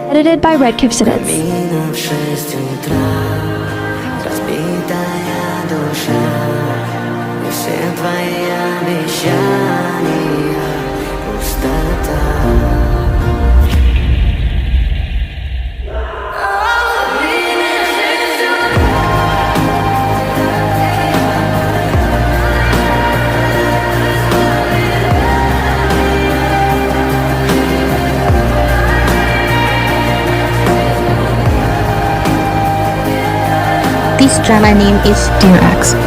Edited by Red Kivsiditz. Мина в 6 утра, разбитая душа, и все твои обещания пустота. This drama name is Dear X.